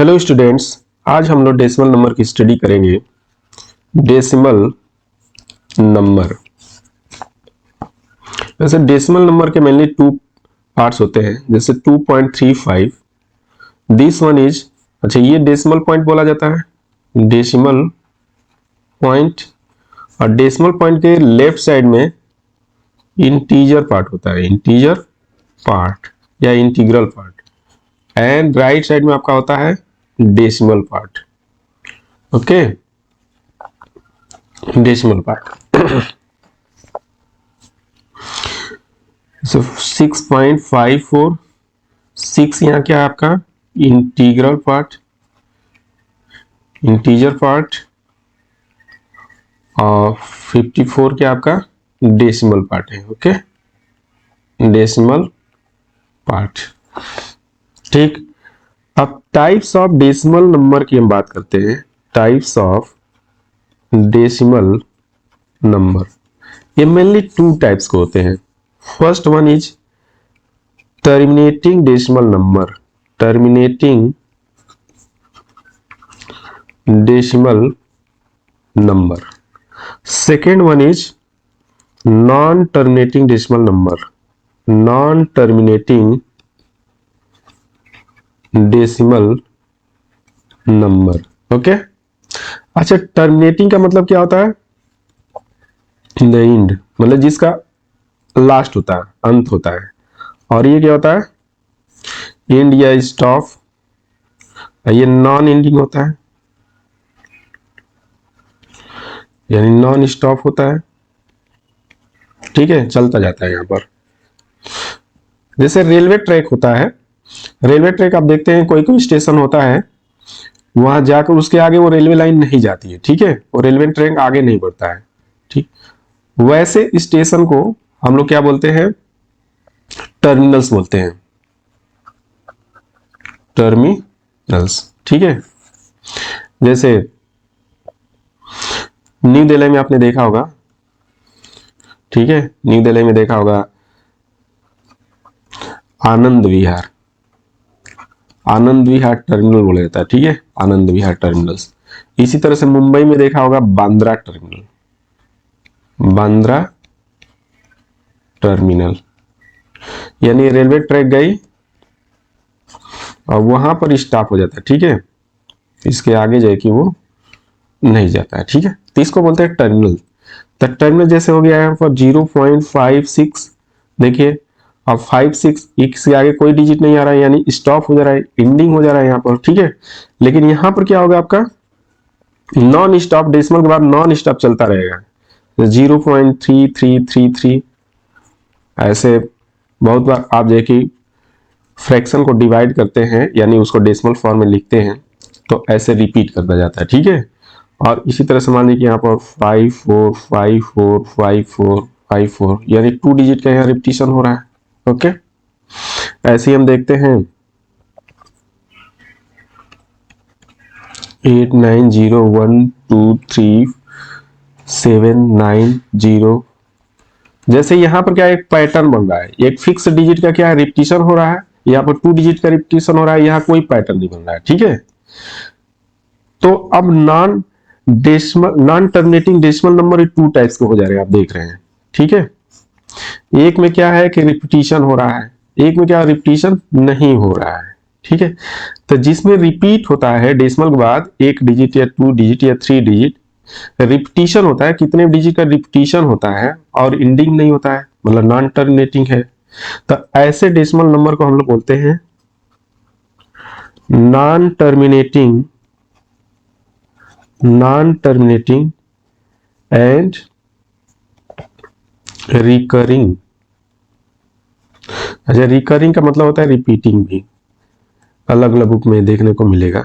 Hello students, आज हम लोग डेसिमल नंबर की स्टडी करेंगे। डेसिमल नंबर, वैसे डेसिमल नंबर के मेनली टू पार्ट्स होते हैं, जैसे 2.35 दिस वन इज, अच्छा ये डेसिमल पॉइंट बोला जाता है, डेसिमल पॉइंट। और डेसिमल पॉइंट के लेफ्ट साइड में इंटीजर पार्ट होता है, इंटीजर पार्ट या integral part, and right side में आपका होता है decimal part. Okay, decimal part. So 6.54, 6 यहाँ क्या है आपका इंटीग्रल पार्ट, इंटीजर पार्ट, और 54 क्या आपका डेसिमल पार्ट है। Okay, decimal part. ठीक, अब टाइप्स ऑफ डेसिमल नंबर की हम बात करते हैं। टाइप्स ऑफ डेसिमल नंबर, ये मेनली टू टाइप्स के होते हैं। First one is terminating decimal number, terminating decimal number. Second one is non terminating decimal number, non terminating decimal number. Okay, अच्छा टर्मिनेटिंग का मतलब क्या होता है? द एंड, मतलब जिसका लास्ट होता है, अंत होता है। और ये क्या होता है? एंड या स्टॉप, ये नॉन एंडिंग होता है, यानी नॉन स्टॉप होता है। ठीक है, चलता जाता है। यहां पर जैसे रेलवे ट्रैक होता है, रेलवे ट्रैक आप देखते हैं कोई कोई स्टेशन होता है, वहां जाकर उसके आगे वो रेलवे लाइन नहीं जाती है। ठीक है, वो रेलवे ट्रैक आगे नहीं बढ़ता है। ठीक, वैसे स्टेशन को हम लोग क्या बोलते हैं? टर्मिनल्स बोलते हैं, टर्मिनल्स। ठीक है, जैसे न्यू दिल्ली में आपने देखा होगा, ठीक है, न्यू दिल्ली में देखा होगा आनंद विहार, आनंद विहार टर्मिनल बोला जाता है। ठीक है, आनंद विहार टर्मिनल्स। इसी तरह से मुंबई में देखा होगा बांद्रा टर्मिनल, बांद्रा टर्मिनल, यानी रेलवे ट्रैक गई और वहां पर स्टॉप हो जाता है। ठीक है, इसके आगे जाए कि वो नहीं जाता है। ठीक है, तो इसको बोलते हैं टर्मिनल। तो टर्मिनल जैसे हो गया यहाँ पर 0.56, देखिए अब 56 इसके आगे कोई डिजिट नहीं आ रहा है, यानी स्टॉप हो जा रहा है, एंडिंग हो जा रहा है यहाँ पर। ठीक है, लेकिन यहाँ पर क्या होगा आपका नॉन स्टॉप, डेसिमल के बाद नॉन स्टॉप चलता रहेगा। 0.3333, ऐसे बहुत बार आप देखिए फ्रैक्शन को डिवाइड करते हैं, यानी उसको डेसिमल फॉर्म में लिखते हैं, तो ऐसे रिपीट करता जाता है। ठीक है, और इसी तरह से मान लीजिए यहाँ पर 54545454, यानी 2 डिजिट का यहाँ रिपीटिशन हो रहा है। ओके, ऐसे ही हम देखते हैं 8901237990, जैसे यहाँ पर क्या एक पैटर्न बन रहा है, एक फिक्स डिजिट का क्या रिपीटिशन हो रहा है, यहाँ पर 2 डिजिट का रिपीटिशन हो रहा है, यहाँ कोई पैटर्न नहीं बन रहा है। ठीक है, तो अब non terminating decimal number 2 types के हो जा रहे हैं, आप देख रहे हैं। ठीक है, एक में क्या है कि रिपीटिशन हो रहा है, एक में क्या रिपीटिशन नहीं हो रहा है। ठीक है, तो जिसमें रिपीट होता है डेसिमल के बाद 1 डिजिट या 2 डिजिट या 3 डिजिट रिपीटिशन होता है, कितने डिजिट का रिपीटिशन होता है और एंडिंग नहीं होता है, मतलब नॉन टर्मिनेटिंग है, तो ऐसे डेसिमल नंबर को हम लोग बोलते हैं non terminating, non terminating and recurring. अच्छा, रिकरिंग का मतलब होता है रिपीटिंग भी, अलग अलग बुक में देखने को मिलेगा।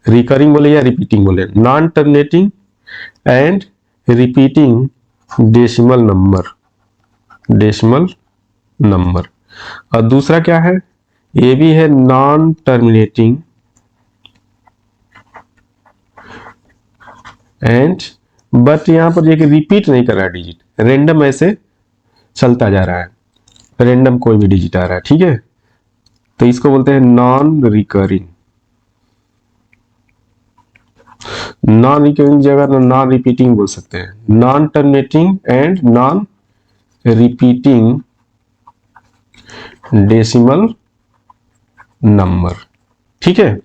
रिकरिंग बोले या रिपीटिंग बोले, non terminating and repeating decimal number, decimal number. और दूसरा क्या है? ये भी है नॉन टर्मिनेटिंग एंड, बट यहां पर ये रिपीट नहीं कर रहा है डिजिट, रेंडम ऐसे चलता जा रहा है, रेंडम कोई भी डिजिट आ रहा है। ठीक है, तो इसको बोलते हैं नॉन रिकरिंग, नॉन रिकरिंग जगह नॉन रिपीटिंग बोल सकते हैं, non terminating and non repeating decimal number. ठीक है,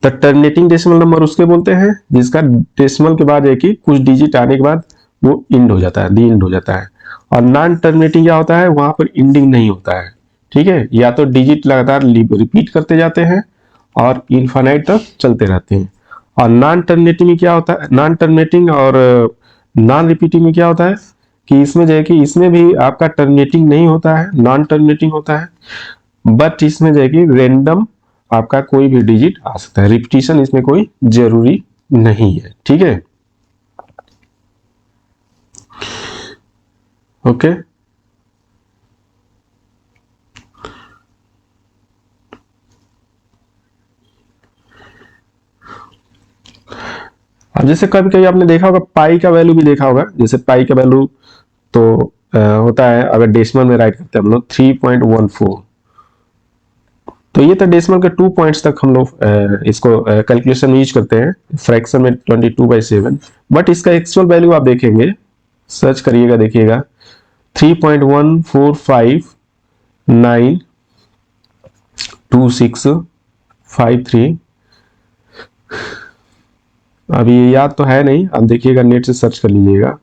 तो टर्मिनेटिंग डेसिमल नंबर उसके बोलते हैं जिसका डेसिमल के बाद है कि कुछ डिजिट आने के बाद वो इंड हो जाता है, दी इंड हो जाता है। और नॉन टर्मिनेटिंग क्या होता है, वहां पर इंडिंग नहीं होता है। ठीक है, या तो डिजिट लगातार रिपीट करते जाते हैं और इनफाइनाइट तक चलते रहते हैं। और नॉन टर्मिनेटिंग में क्या होता है, नॉन टर्मिनेटिंग और नॉन रिपीटिंग में क्या होता है कि इसमें जो है कि इसमें भी आपका टर्मिनेटिंग नहीं होता है, नॉन टर्मिनेटिंग होता है, बट इसमें जो है कि रेंडम आपका कोई भी डिजिट आ सकता है, रिपीटिशन इसमें कोई जरूरी नहीं है। ठीक है, ओके। अब जैसे कभी कभी आपने देखा होगा पाई का वैल्यू भी देखा होगा, जैसे पाई का वैल्यू तो होता है, अगर डेसिमल में राइट करते हैं हम लोग 3.14, तो ये तो डेसिमल के 2 पॉइंट्स तक हम लोग इसको कैलकुलेशन में यूज करते हैं, फ्रैक्शन में 22/7। बट इसका एक्चुअल वैल्यू आप देखेंगे, सर्च करिएगा, देखिएगा 3.1459265 अभी ये याद तो है नहीं, अब देखिएगा नेट से सर्च कर लीजिएगा,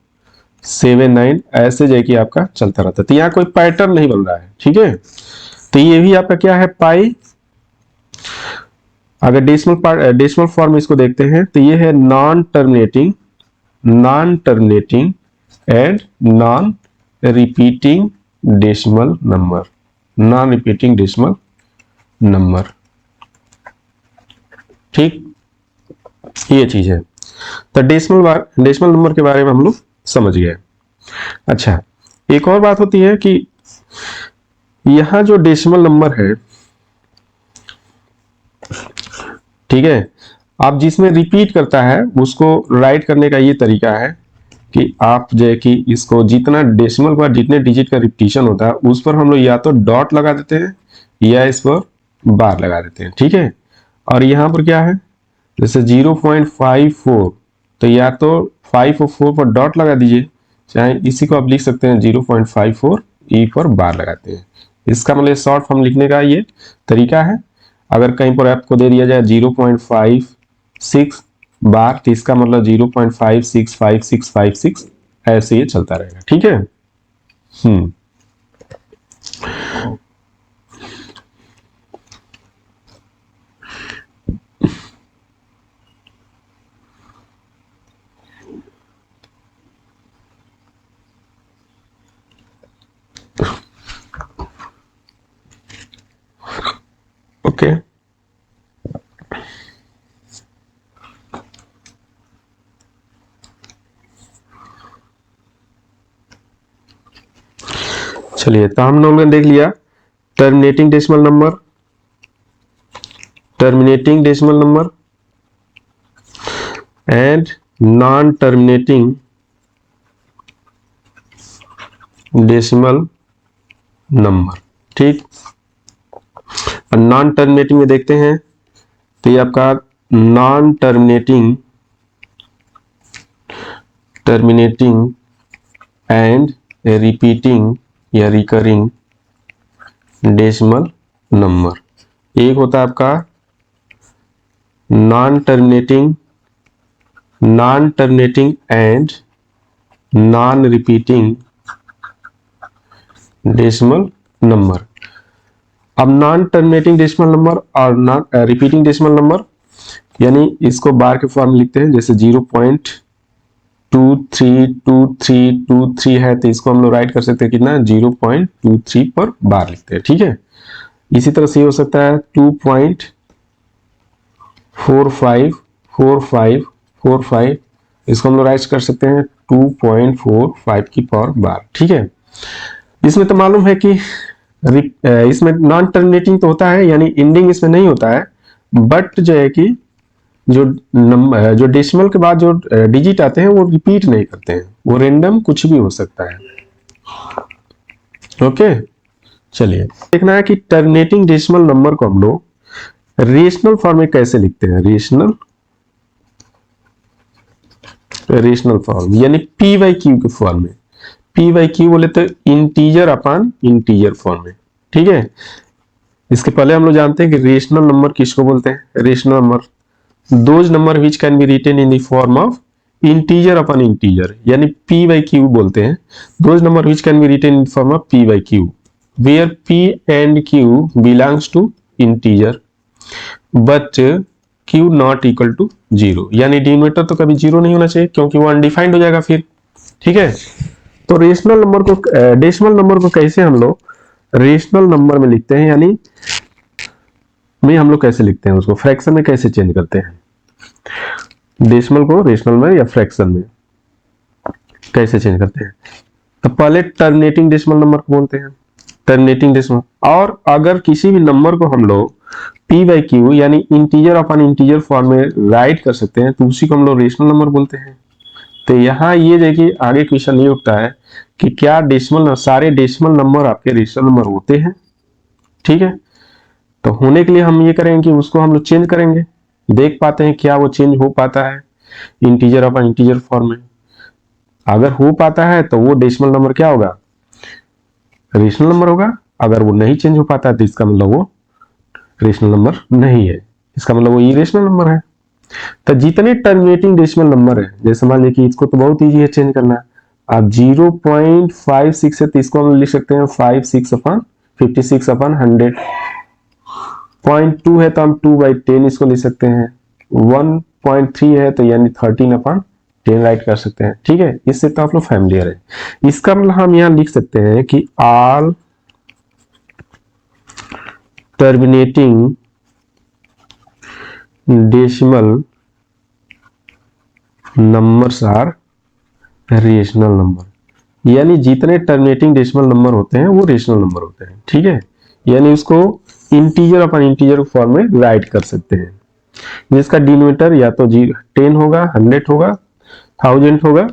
79 ऐसे जाके आपका चलता रहता है। तो यहाँ कोई पैटर्न नहीं बन रहा है। ठीक है, तो ये भी आपका क्या है, पाई। अगर डेसिमल फॉर्म इसको देखते हैं तो ये है non terminating and non repeating decimal number, non repeating decimal number. ठीक, ये चीज है। तो डेसिमल नंबर के बारे में हम लोग समझ गए। अच्छा, एक और बात होती है कि यहां जो डेसिमल नंबर है, ठीक है, आप जिसमें रिपीट करता है उसको राइट करने का ये तरीका है कि आप जो है कि इसको जितना डेसिमल पर जितने डिजिट का रिपीटिशन होता है उस पर हम लोग या तो डॉट लगा देते हैं या इस पर बार लगा देते हैं। ठीक है, और यहाँ पर क्या है, जैसे 0.54, तो या तो 5 और 4 पर डॉट लगा दीजिए, चाहे इसी को आप लिख सकते हैं 0.54 ई पर बार लगाते हैं। इसका मतलब शॉर्ट फॉर्म लिखने का ये तरीका है। अगर कहीं पर आपको दे दिया जाए 0.56 बार, तो इसका मतलब 0.565656 ऐसे ये चलता रहेगा। ठीक है, ओके। चलिए, तो हम लोगों ने देख लिया terminating decimal number and non terminating decimal number. ठीक, नॉन टर्मिनेटिंग में देखते हैं तो ये आपका नॉन टर्मिनेटिंग एंड रिपीटिंग या रिकरिंग डेसिमल नंबर। एक होता है आपका non terminating and non repeating decimal number. अब नॉन टर्मिनेटिंग डेसिमल नंबर और नॉन रिपीटिंग डेसिमल नंबर, यानी इसको बार के फॉर्म में लिखते हैं, जैसे 0.232323 है तो इसको हम लोग राइट कर सकते हैं कितना, 0.23 पर बार लिखते हैं। ठीक है, इसी तरह से हो सकता है 2.454545, इसको हम लोग राइट कर सकते हैं 2.45 की पावर बार। ठीक है, इसमें तो मालूम है कि इसमें नॉन टर्मिनेटिंग तो होता है, यानी एंडिंग इसमें नहीं होता है, बट जो है कि जो नंबर जो डेसिमल के बाद जो डिजिट आते हैं वो रिपीट नहीं करते हैं, वो रेंडम कुछ भी हो सकता है। ओके, चलिए देखना है कि टर्मिनेटिंग डेसिमल नंबर को हम लोग रेशनल फॉर्म में कैसे लिखते हैं। रेशनल रेशनल फॉर्म यानी पी बाई क्यू के फॉर्म में। पी बाई क्यू बोले तो इंटीजर अपॉन इंटीजर फॉर्म में, ठीक है। इसके पहले हम लोग जानते हैं कि रेशनल नंबर किसको बोलते हैं। Rational number those number which can be written in the form of integer upon integer, यानी पी बाई क्यू बोलते हैं। Those number which can be written in form of P by Q where P and Q belongs to integer but Q not equal to zero, यानी denominator तो कभी zero नहीं होना चाहिए क्योंकि वो अनडिफाइंड हो जाएगा फिर, ठीक है। तो रेशनल नंबर को डेसिमल नंबर को कैसे हम लोग रेशनल नंबर में लिखते हैं, यानी में हम लोग कैसे लिखते हैं उसको, फ्रैक्शन में कैसे चेंज करते हैं, डेसिमल को रेशनल में या फ्रैक्शन में कैसे चेंज करते हैं। तो पहले टर्मिनेटिंग डेसिमल नंबर को बोलते हैं, टर्मिनेटिंग डेसिमल। और अगर किसी भी नंबर को हम लोग पी बाई क्यू यानी इंटीजर अपॉन इंटीजर फॉर्म में राइट कर सकते हैं तो उसी को हम लोग रेशनल नंबर बोलते हैं। तो यहाँ ये देखिए आगे क्वेश्चन ये उठता है कि क्या डेसिमल सारे डेसिमल नंबर आपके रेशनल नंबर होते हैं, ठीक है। तो होने के लिए हम ये करेंगे कि उसको हम लोग चेंज करेंगे, देख पाते हैं क्या वो चेंज हो पाता है इंटीजर अपॉन इंटीजर फॉर्म में। अगर हो पाता है तो वो डेसिमल नंबर क्या होगा, रेशनल नंबर होगा। अगर वो नहीं चेंज हो पाता है तो इसका मतलब वो रेशनल नंबर नहीं है, इसका मतलब वो इरेशनल नंबर है। तो जितने टर्मिनेटिंग डेसिमल नंबर है, जैसे मान लीजिए कि इसको तो बहुत इजी है चेंज करना, आप 0.56 है तो इसको हम लिख सकते हैं 56 अपॉन 56 अपॉन 100। 0.2 है तो हम 2/10 इसको लिख सकते हैं। 1.3 है तो यानी 13 अपॉन 10 राइट कर सकते हैं, ठीक है। इससे तो आप लोग फैमिलियर है। इसका मतलब हम यहां लिख सकते हैं कि all terminating decimal numbers are rational number, यानी जितने टर्मिनेटिंग डेसिमल नंबर होते हैं वो रेशनल नंबर होते हैं, ठीक है। यानी उसको इंटीजर अपॉन इंटीजर फॉर्म में राइट कर सकते हैं, जिसका डिनोमिनेटर या तो 10 होगा, 100 होगा, 1000 होगा,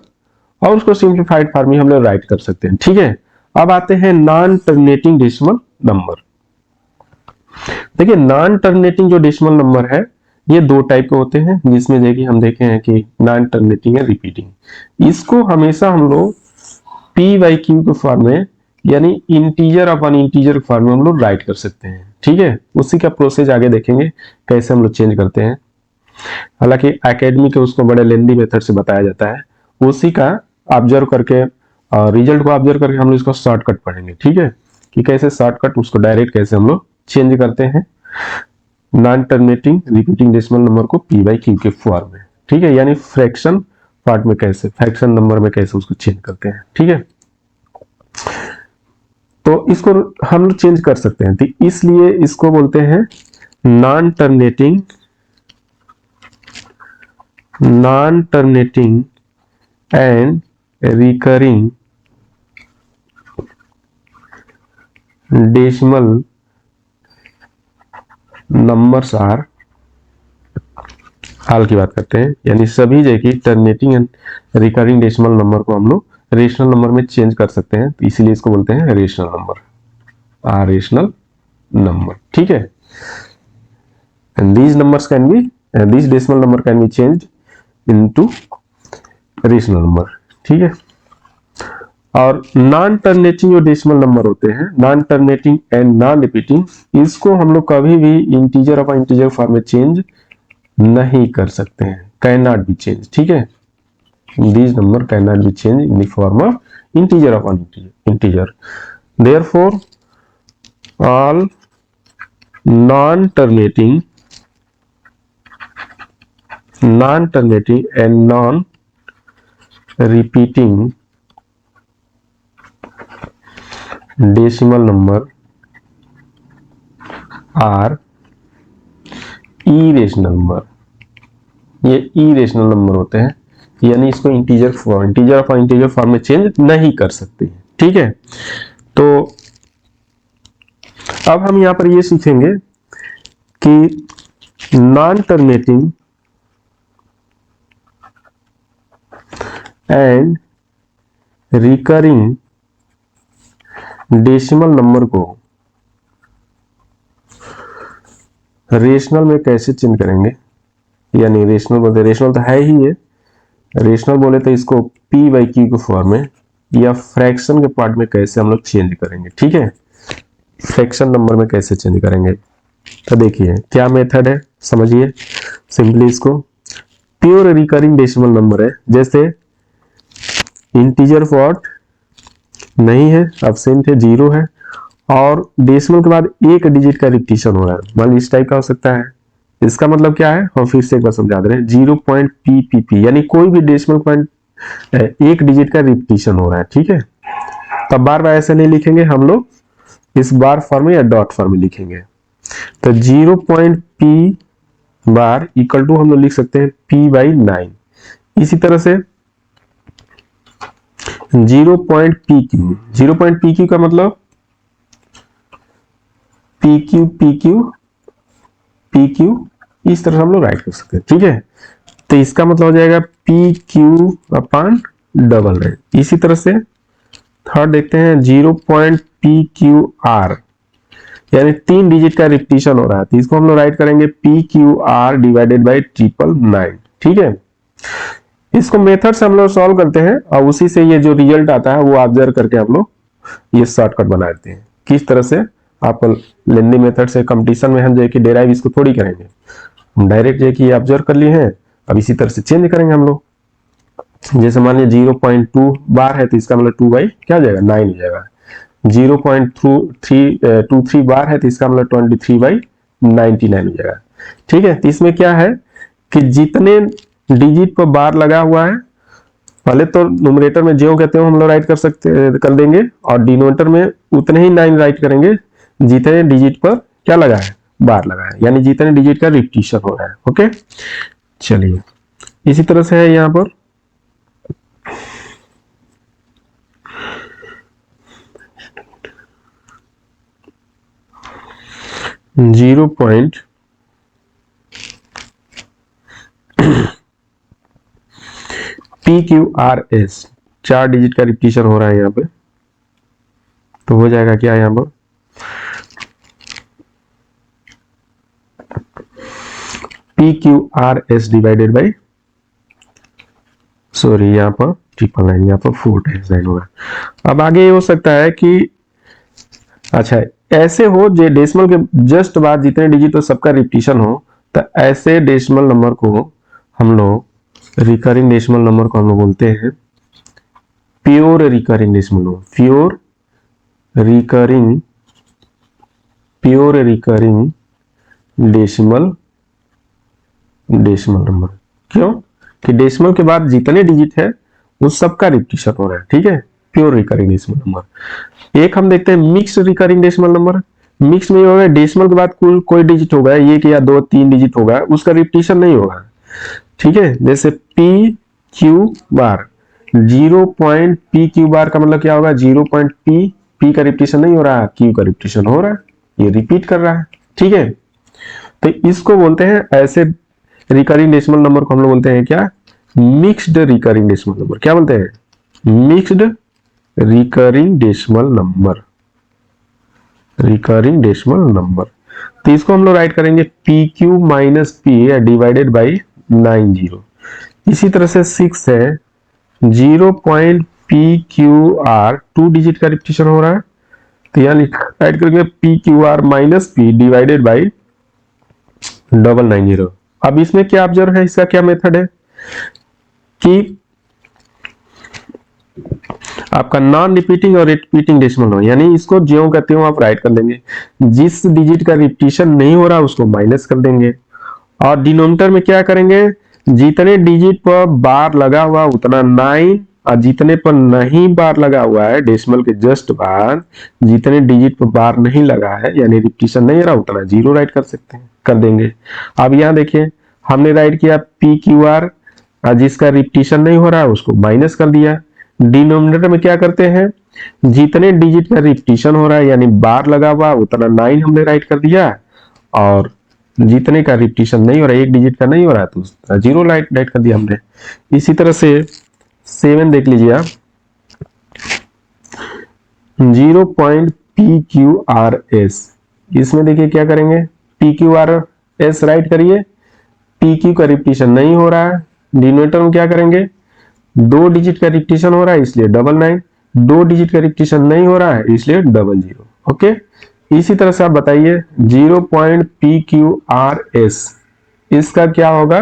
और उसको सिंप्लीफाइड फॉर्म में हम लोग राइट कर सकते हैं, ठीक है। अब आते हैं नॉन टर्मिनेटिंग डेसिमल नंबर। देखिए नॉन टर्मिनेटिंग जो डेसिमल नंबर है ये दो टाइप के होते हैं, जिसमें देखिए हम देखे हैं कि नॉन टर्मिनेटिंग है रिपीटिंग। इसको हमेशा हम लोग पी बाई क्यू के फॉर्म में यानी इंटीजर अपॉन इंटीजर फॉर्म में हम लोग राइट कर सकते हैं, ठीक है। उसी का प्रोसेस आगे देखेंगे कैसे हम लोग चेंज करते हैं। हालांकि एकेडमी के उसको बड़े लेंदी मेथड से बताया जाता है, उसी का ऑब्जर्व करके और रिजल्ट को ऑब्जर्व करके हम लोग इसको शॉर्टकट पढ़ेंगे, ठीक है, कि कैसे शॉर्टकट उसको डायरेक्ट कैसे हम लोग चेंज करते हैं non terminating repeating decimal number को पी बाई क्यू के फॉर्म में, ठीक है। यानी फ्रैक्शन पार्ट में कैसे, फ्रैक्शन नंबर में कैसे उसको चेंज करते हैं, ठीक है। तो इसको हम लोग चेंज कर सकते हैं, तो इसलिए इसको बोलते हैं non terminating and recurring decimal numbers are, हाल की बात करते हैं, यानी सभी जगह terminating and recurring decimal number को हम लोग रेशनल नंबर में चेंज कर सकते हैं, तो इसीलिए इसको बोलते हैं रेशनल नंबर, रेशनल नंबर, ठीक है। And these numbers can be these decimal number can be changed into rational number, ठीक है। और नॉन टर्मिनेटिंग जो डेसिमल नंबर होते हैं, non terminating and non repeating, इसको हम लोग कभी भी इंटीजर अपॉन इंटीजर फॉर्म में चेंज नहीं कर सकते हैं, कैन नॉट बी चेंज, ठीक है। These number can not be change in the form of integer upon integer. Therefore all non terminating and non repeating decimal number are irrational number, ये irrational number होते हैं, यानी इसको integer upon integer form में change नहीं कर सकते, ठीक है। तो अब हम यहां पर ये सीखेंगे कि non terminating and recurring decimal number को रेशनल में कैसे चेंज करेंगे, यानी रेशनल बोलते, रेशनल तो है ही है, रेशनल बोले तो इसको पी बाई क्यू के फॉर्म में या फ्रैक्शन के पार्ट में कैसे हम लोग चेंज करेंगे, ठीक है, फ्रैक्शन नंबर में कैसे चेंज करेंगे। तो देखिए क्या मेथड है, समझिए सिंपली इसको। प्योर रिकरिंग डेसिमल नंबर है, जैसे इंटीजर फॉर्ट नहीं है, एब्सेंट है, 0 है, और डेसिमल के बाद एक डिजिट का रिपीटिशन हो रहा है, मान लीजिए इस टाइप का हो सकता है। इसका मतलब क्या है, हम फिर से एक बार समझा दे रहे हैं, 0.PPP यानी कोई भी डेसिमल पॉइंट एक डिजिट का रिपीटिशन हो रहा है, ठीक है। तब बार बार ऐसे नहीं लिखेंगे हम लोग, इस बार फॉर्म में या डॉट फॉर्म में लिखेंगे। तो 0.P बार इक्वल टू हम लोग लिख सकते हैं P/9। इसी तरह से 0.PQ, 0.PQ का मतलब PQ, इस तरह से हम लोग राइट कर सकते हैं, ठीक है। तो इसका मतलब हो जाएगा PQ/डबल। इसी तरह से थर्ड देखते हैं 0.PQR, यानी 3 डिजिट का रिपीटिशन हो रहा है, तो इसको हम लोग राइट करेंगे PQR डिवाइडेड बाई 999, ठीक है। इसको मेथड से हम लोग सॉल्व करते हैं और उसी से ये जो रिजल्ट आता है वो ऑब्जर्व करके हम लोग ये शॉर्टकट बना देते हैं। किस तरह से, आप लेंदी मेथड से कंपटीशन में हम जो कि डेराइव इसको थोड़ी करेंगे, हम डायरेक्ट जो कि ऑब्जर्व कर लिए हैं, अब इसी तरह से चेंज करेंगे हम लोग। जैसे मान लिया 0.2 बार है तो इसका मतलब 2 बाई क्या हो जाएगा, 9 हो जाएगा। 0.23 बार है तो इसका मतलब 23/99 हो जाएगा, ठीक है। तो इसमें क्या है कि जितने डिजिट पर बार लगा हुआ है, पहले तो न्यूमरेटर में जो कहते हो हम लोग राइट कर देंगे, और डिनोमिनेटर में उतने ही 9 राइट करेंगे जितने डिजिट पर क्या लगा है, बार लगा है, यानी जितने डिजिट का रिपीटिशन हो रहा है। ओके, चलिए इसी तरह से है यहां पर 0.PQRS, 4 डिजिट का रिपीटिशन हो रहा है यहाँ पे, तो हो जाएगा क्या यहाँ पर PQRS डिवाइडेड बाई, सॉरी यहाँ पर 999, यहाँ पर 4 टाइम्स 9 होगा। अब आगे ये हो सकता है कि अच्छा ऐसे हो जो डेसिमल के जस्ट बाद जितने डिजिट हो सबका रिपीटिशन हो, तो ऐसे डेसिमल नंबर को हम लोग रिकरिंग डेसिमल नंबर को हम लोग बोलते हैं pure recurring decimal number. Pure recurring decimal number. क्यों कि डेसिमल के बाद जितने डिजिट है उस सबका रिपीटिशन हो रहा है, ठीक है, प्योर रिकरिंग डेसिमल नंबर। एक हम देखते हैं mixed recurring decimal number. Mix में होगा डेसिमल के बाद कोई डिजिट होगा, एक या 2-3 डिजिट होगा, उसका रिपीटिशन नहीं होगा, ठीक है। जैसे PQ बार, 0.PQ बार का मतलब क्या होगा, 0.P, P का रिपीटिशन नहीं हो रहा, Q का रिपीटिशन हो रहा है, ये रिपीट कर रहा है, ठीक है। तो इसको बोलते हैं, ऐसे रिकरिंग डेसिमल नंबर को हम लोग बोलते हैं क्या, मिक्स्ड रिकरिंग डेसिमल नंबर। क्या बोलते हैं, mixed recurring decimal number, recurring decimal number. तो इसको हम लोग राइट करेंगे PQ minus P divided by 90। इसी तरह से 6 है 0.PQR, 2 डिजिट का रिपीटिशन हो रहा है, तो यहाँ राइट करेंगे PQR minus P divided by 990। अब इसमें क्या ऑब्जर्व है, इसका क्या मेथड है कि आपका नॉन रिपीटिंग और रिपीटिंग डेसिमल हो, यानी इसको ज्यों कहते हो आप राइट कर लेंगे, जिस डिजिट का रिपीटिशन नहीं हो रहा उसको माइनस कर देंगे, और डिनोमिनेटर में क्या करेंगे, जितने डिजिट पर बार लगा हुआ उतना 9, और जितने पर नहीं बार लगा हुआ है डेसिमल के जस्ट बाद जितने डिजिट पर बार नहीं लगा है यानी रिपीटिशन नहीं रहा उतना 0 राइट कर सकते हैं, कर देंगे। अब यहाँ देखिए हमने राइट किया PQR, जिसका रिपीटिशन नहीं हो रहा है उसको माइनस कर दिया। डिनोमिनेटर में क्या करते हैं, जितने डिजिट का रिपीटिशन हो रहा है यानी बार लगा हुआ उतना 9 हमने राइट कर दिया, और जितने का रिपीटिशन नहीं हो रहा, एक डिजिट का नहीं हो रहा तो 0 राइट कर दिया हमने। इसी तरह से 7 देख लीजिए आप, 0.PQRS, इसमें देखिए क्या करेंगे, PQRS राइट करिए, PQ का रिपीटिशन नहीं हो रहा है, डिनोमिनेटर में क्या करेंगे, दो डिजिट का रिपीटिशन हो रहा है इसलिए 99, दो डिजिट का रिपीटिशन नहीं हो रहा है इसलिए 00। ओके, इसी तरह से आप बताइए 0.PQRS इसका क्या होगा,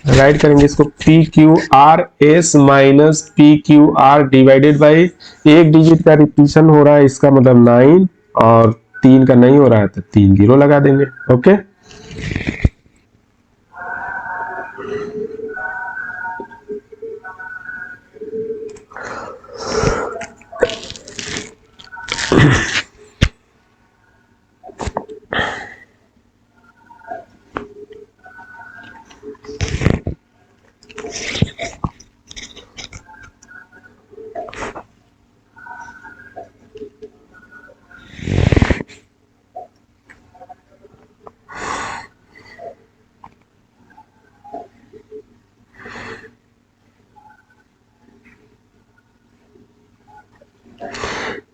राइट करेंगे इसको PQRS minus PQR divided by, एक डिजिट का रिपीटिशन हो रहा है इसका मतलब 9 और 3 का नहीं हो रहा है तो 3 जीरो लगा देंगे। ओके,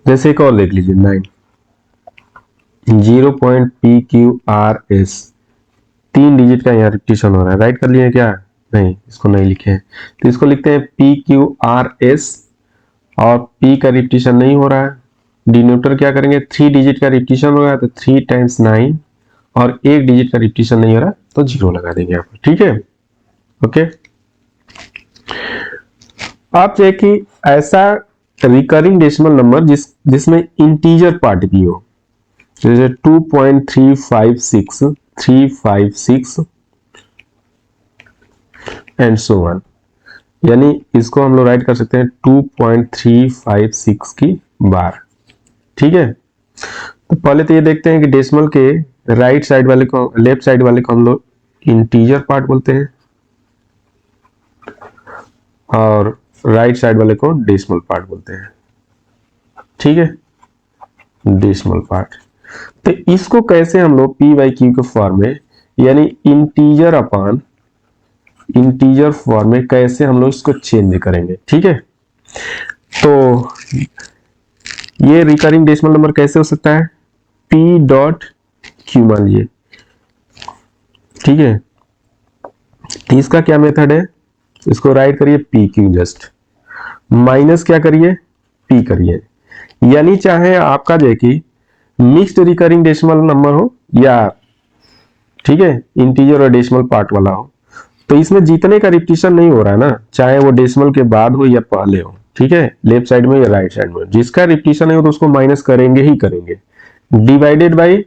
जैसे एक और लिख लीजिए 9, 0.PQRS, तीन डिजिट का यहाँ रिपीटिशन हो रहा है, राइट कर लिए क्या, नहीं इसको नहीं लिखे हैं तो इसको लिखते हैं PQRS और P का रिपीटिशन नहीं हो रहा है, डिनोटर क्या करेंगे, 3 डिजिट का रिपीटिशन हो रहा है तो 3 टाइम्स 9 और एक डिजिट का रिपीटिशन नहीं हो रहा तो 0 लगा देंगे यहाँ पर। ठीक है, ओके। आप चाहे कि ऐसा रिकरिंग डेसिमल नंबर जिसमें इंटीजर पार्ट भी हो, जैसे 2.356 356 एंड सो ऑन, यानी इसको हम लोग राइट कर सकते हैं 2.356 की बार। ठीक है, तो पहले तो ये देखते हैं कि डेसिमल के राइट साइड वाले को, लेफ्ट साइड वाले को हम लोग इंटीजर पार्ट बोलते हैं और राइट साइड वाले को डेसिमल पार्ट बोलते हैं। ठीक है, डेसिमल पार्ट। तो इसको कैसे हम लोग P बाई Q के फॉर्म में, यानी इंटीजर अपॉन इंटीजर फॉर्म में कैसे हम लोग इसको चेंज करेंगे। ठीक है, तो ये रिकरिंग डेसिमल नंबर कैसे हो सकता है, P डॉट Q मान लीजिए। ठीक है, इसका क्या मेथड है, इसको राइट करिए PQ जस्ट, माइनस क्या करिए P करिए, यानी चाहे आपका जो कि मिक्स्ड रिकरिंग डेसिमल नंबर हो या ठीक है इंटीजर और डेसिमल पार्ट वाला हो, तो इसमें जितने का रिपीटिशन नहीं हो रहा है ना, चाहे वो डेसिमल के बाद हो या पहले हो, ठीक है लेफ्ट साइड में या राइट साइड में, जिसका रिपीटिशन है तो उसको माइनस करेंगे ही करेंगे, डिवाइडेड बाई,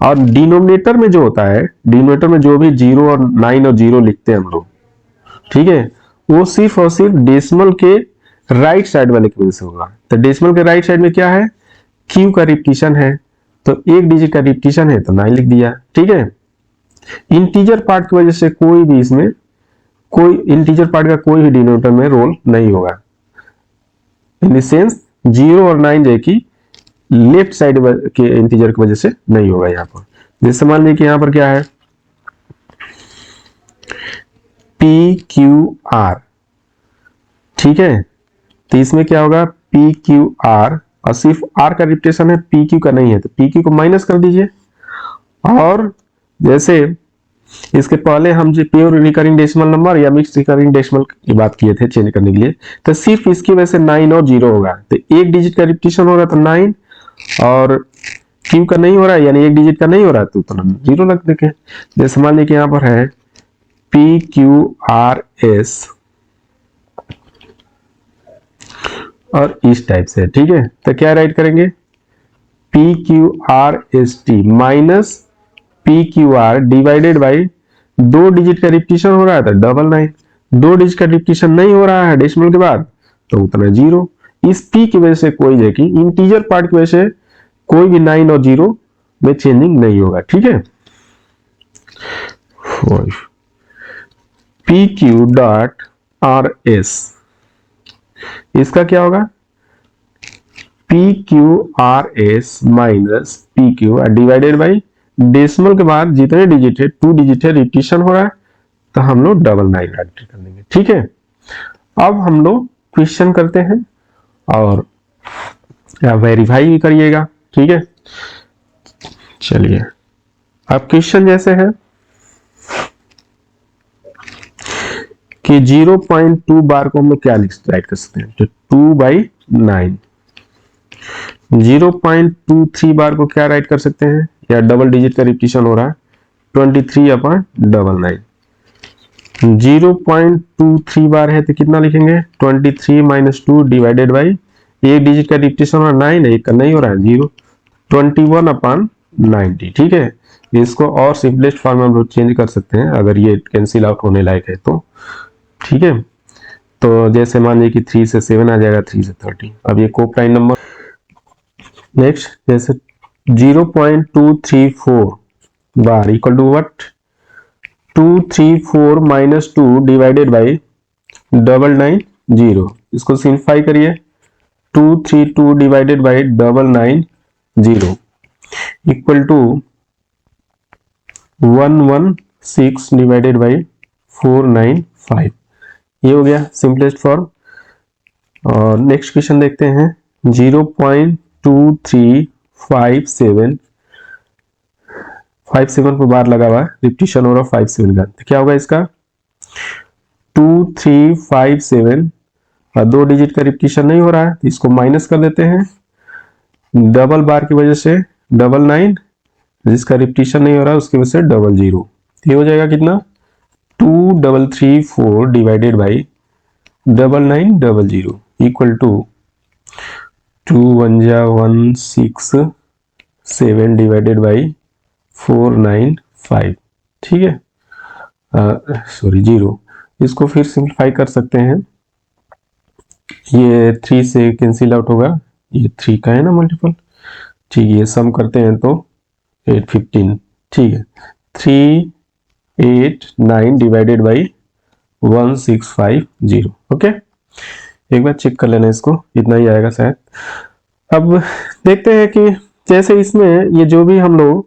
और डिनोमिनेटर में जो होता है, डिनोमिनेटर में जो भी 0 और 9 और 0 लिखते हैं हम लोग, ठीक है वो सिर्फ और सिर्फ डेसिमल के राइट साइड वाले की वजह से होगा। तो डेसिमल के राइट साइड में क्या है, Q का रिपीटिशन है, तो एक डिजिट का रिपीटिशन है तो 9 लिख दिया। ठीक है, इंटीजर पार्ट की वजह से कोई भी इसमें, कोई इंटीजर पार्ट का कोई भी डिनोमिनेटर में रोल नहीं होगा, इन द सेंस 0 और 9 जो कि लेफ्ट साइड के इंटीजर की वजह से नहीं होगा यहाँ पर। जैसे मान लीजिए कि यहाँ पर क्या है PQR, ठीक है तो इसमें क्या होगा PQR और सिर्फ R का रिपीटेशन है, PQ का नहीं है, तो PQ को माइनस कर दीजिए। और जैसे इसके पहले हम जो प्योर रिकरिंग डेसिमल नंबर या मिक्स रिकरिंग डेसिमल की बात किए थे चेंज करने के लिए, तो सिर्फ इसकी वजह से 9 और 0 होगा, तो एक डिजिट का रिपीटिशन होगा तो 9 और Q का नहीं हो रहा है यानी एक डिजिट का नहीं हो रहा है तो उतना 0 लग देंगे। जैसे मान लीजिए यहाँ पर है PQRS और इस टाइप से, ठीक है तो क्या राइट करेंगे PQRST minus PQR divided by, दो डिजिट का रिपीटिशन हो रहा है तो 99, दो डिजिट का रिपीटिशन नहीं हो रहा है डेसिमल के बाद तो उतना 0। इस P की वजह से कोई है कि इंटीजर पार्ट की वजह से कोई भी 9 और 0 में चेंजिंग नहीं होगा। ठीक है, PQ डॉट RS इसका क्या होगा PQRS minus PQ divided by, decimal के बाद जितने डिजिट है 2 डिजिट है रिपीटिशन हो रहा है तो हम लोग 99 राइट कर देंगे। ठीक है, अब हम लोग क्वेश्चन करते हैं और या वेरीफाई भी करिएगा। ठीक है, चलिए अब क्वेश्चन जैसे है कि 0.2 बार को हम लोग क्या राइट कर सकते हैं, तो 2/9। 0.23 बार को क्या राइट कर सकते हैं, या डबल डिजिट का रिपीटिशन हो रहा है, 23/9। 0.23 बार है तो कितना लिखेंगे, 23 - 2 डिवाइडेड बाई, एक डिजिट का रिपीटिशन हो रहा है 9, एक का नहीं हो रहा है 0, 21/90। ठीक है, इसको और सिंपलेस्ट फॉर्म में हम लोग चेंज कर सकते हैं अगर ये कैंसिल आउट होने लायक है तो। ठीक है, तो जैसे मान लीजिए कि 3 से 7 आ जाएगा, 3 से 30। अब ये कोप्राइम नंबर। नेक्स्ट, जैसे 0.234 bar equal to what, 234 - 2 divided by 990। इसको सिंप्लीफाई करिए, 232 divided by 990 equal to 116 divided by 495। ये हो गया सिंपलेस्ट फॉर्म। और नेक्स्ट क्वेश्चन देखते हैं, 0.2357 57 पर बार लगा हुआ है, रिपीटिशन हो रहा है 57 का, तो क्या होगा इसका, 2357 और 2 डिजिट का रिपीटिशन नहीं हो रहा है तो इसको माइनस कर देते हैं, डबल बार की वजह से 99, जिसका रिपीटिशन नहीं हो रहा है उसकी वजह से 00। ये हो जाएगा कितना, 2334 divided by 9900 equal to 2167 divided by 495। ठीक है, सॉरी 0। इसको फिर सिंप्लीफाई कर सकते हैं, ये 3 से कैंसिल आउट होगा, ये 3 का है ना मल्टीपल। ठीक है, ये सम करते हैं तो 815। ठीक है, 389 डिवाइडेड बाई 1650। ओके, एक बार चेक कर लेना इसको, इतना ही आएगा शायद। अब देखते हैं कि जैसे इसमें ये जो भी हम लोग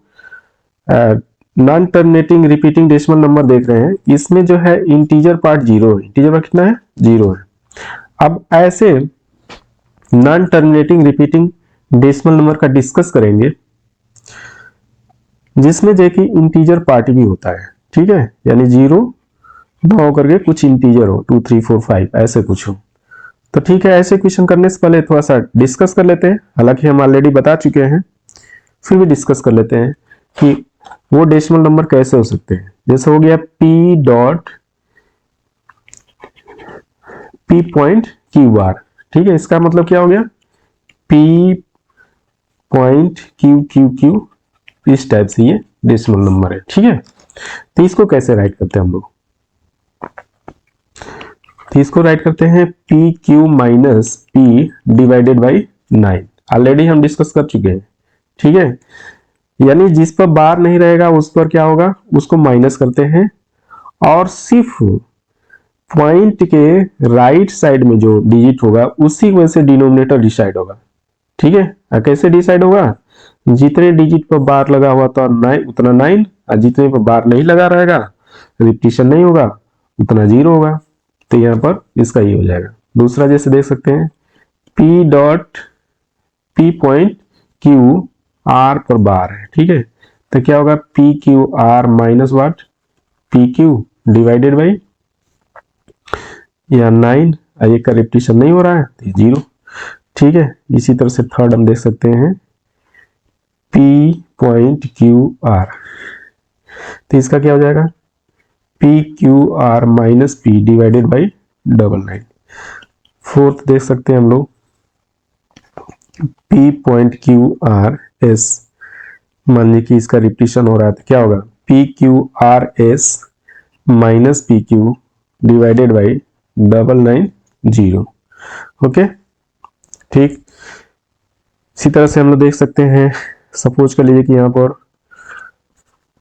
non terminating repeating decimal number देख रहे हैं, इसमें जो है इंटीजर पार्ट 0 है, इंटीजर पार्ट कितना है, 0 है। अब ऐसे non terminating repeating decimal number का डिस्कस करेंगे जिसमें जो कि इंटीजर पार्ट भी होता है। ठीक है, यानी 0 ना होकर के कुछ इंटीजर हो, 2 3 4 5 ऐसे कुछ हो। तो ठीक है, ऐसे क्वेश्चन करने से पहले थोड़ा सा डिस्कस कर लेते हैं, हालांकि हम ऑलरेडी बता चुके हैं, फिर भी डिस्कस कर लेते हैं कि वो डेसिमल नंबर कैसे हो सकते हैं। जैसे हो गया P पॉइंट क्यू बार। ठीक है, इसका मतलब क्या हो गया, P point Q Q Q, इस टाइप से ये डेसिमल नंबर है। ठीक है, तो इसको कैसे राइट करते हैं हम लोग, तो इसको राइट करते हैं P Q minus P divided by 9। Already हम डिस्कस कर चुके हैं। ठीक है, यानी जिस पर बार नहीं रहेगा उस पर क्या होगा, उसको माइनस करते हैं, और सिर्फ पॉइंट के राइट साइड में जो डिजिट होगा उसी वजह से डिनोमिनेटर डिसाइड होगा। ठीक है, कैसे डिसाइड होगा, जितने डिजिट पर बार लगा हुआ तो 9 उतना 9, और जितने पर बार नहीं लगा रहेगा, रिपीटिशन नहीं होगा, उतना 0 होगा। तो यहाँ पर इसका ये हो जाएगा। दूसरा जैसे देख सकते हैं, P पॉइंट क्यू आर पर बार है। ठीक है, तो क्या होगा, P Q R minus what, P Q divided by, या 9, ये का रिपीटिशन नहीं हो रहा है तो 0। ठीक है, इसी तरह से थर्ड हम देख सकते हैं, P पॉइंट क्यू आर, तो इसका क्या हो जाएगा, P Q R minus P divided by 99। Fourth देख सकते हैं हम लोग, P point Q R S, मान लीजिए कि इसका रिपीटिशन हो रहा है तो क्या होगा, P Q R S minus P Q divided by 990। Okay, ठीक। इसी तरह से हम लोग देख सकते हैं, सपोज कर लीजिए कि यहाँ पर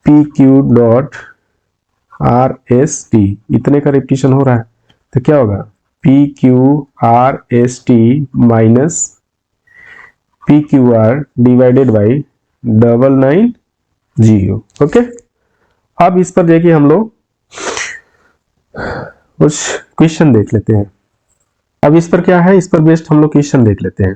P Q dot R S T इतने का रिपीटिशन हो रहा है तो क्या होगा, P Q R S T minus P Q are divided by 990। Okay, अब इस पर देखिए हम लोग कुछ क्वेश्चन देख लेते हैं। अब इस पर क्या है, इस पर बेस्ड हम लोग क्वेश्चन देख लेते हैं।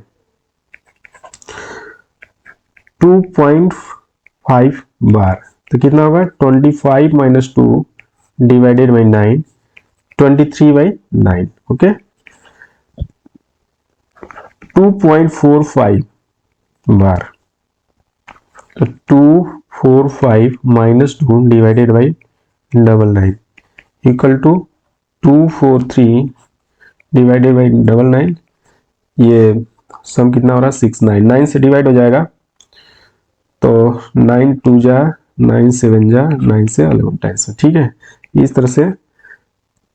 2.5 बार तो कितना होगा, 25 - 2 डिवाइडेड बाई 9, 23/9, ओके। 2.45 बार, तो 245 minus 2 divided by 99 equal to 243 divided by 99। ये सम कितना हो रहा है 69, 9 से डिवाइड हो जाएगा तो 9 2 जा 9 7 जा 9 से 11 टाइम्स, ठीक है। इस तरह से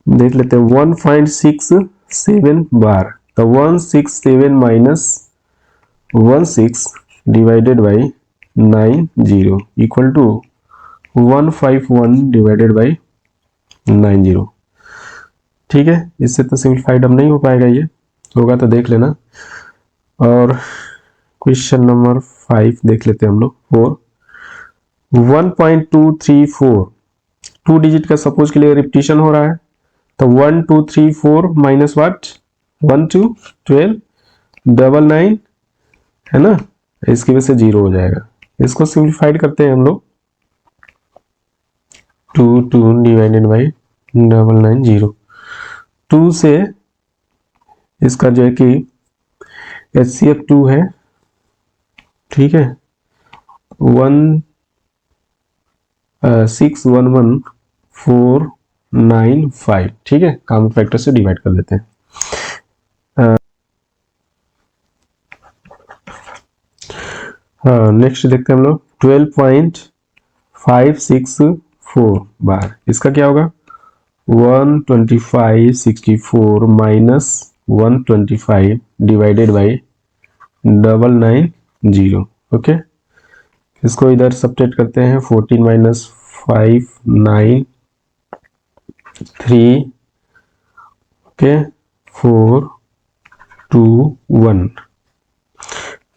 देख लेते हैं 1.67 बार, तो 167 minus 16 divided by 90 equal to 151 divided by 90, ठीक है। इससे तो सिंप्लीफाइड अब नहीं हो पाएगा, ये होगा तो देख लेना। और क्वेश्चन नंबर 5 देख लेते हैं हम लोग। 4 1.234 टू डिजिट का सपोज के लिए रिपीटिशन हो रहा है, तो 1 2 3 4 माइनस वाट 1 2 12 99 है ना, इसकी वजह से 0 हो जाएगा। इसको सिंप्लीफाइड करते हैं हम लोग, 2 2 डिवाइडेड बाई 99 2 से इसका जो है कि HCF 2 है, ठीक है। 1611495, ठीक है। कॉमन फैक्टर से डिवाइड कर देते हैं। हाँ, नेक्स्ट देखते हैं हम लोग 12.564 बार, इसका क्या होगा 12564 माइनस 125 डिवाइडेड बाई 990, ओके। इसको इधर सब्ट्रैक्ट करते हैं, 14 माइनस 5 9 3, ओके 4 2 1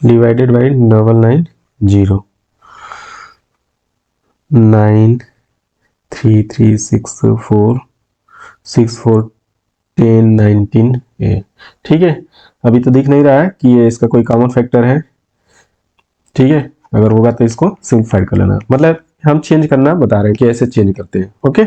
डिवाइडेड बाई 990 9 3 3 6 4 6 4 10 19, ठीक है। अभी तो दिख नहीं रहा है कि ये इसका कोई कॉमन फैक्टर है, ठीक है। अगर होगा तो इसको सिंप्लीफाइड कर लेना, मतलब हम चेंज करना बता रहे हैं कि ऐसे चेंज करते हैं, ओके।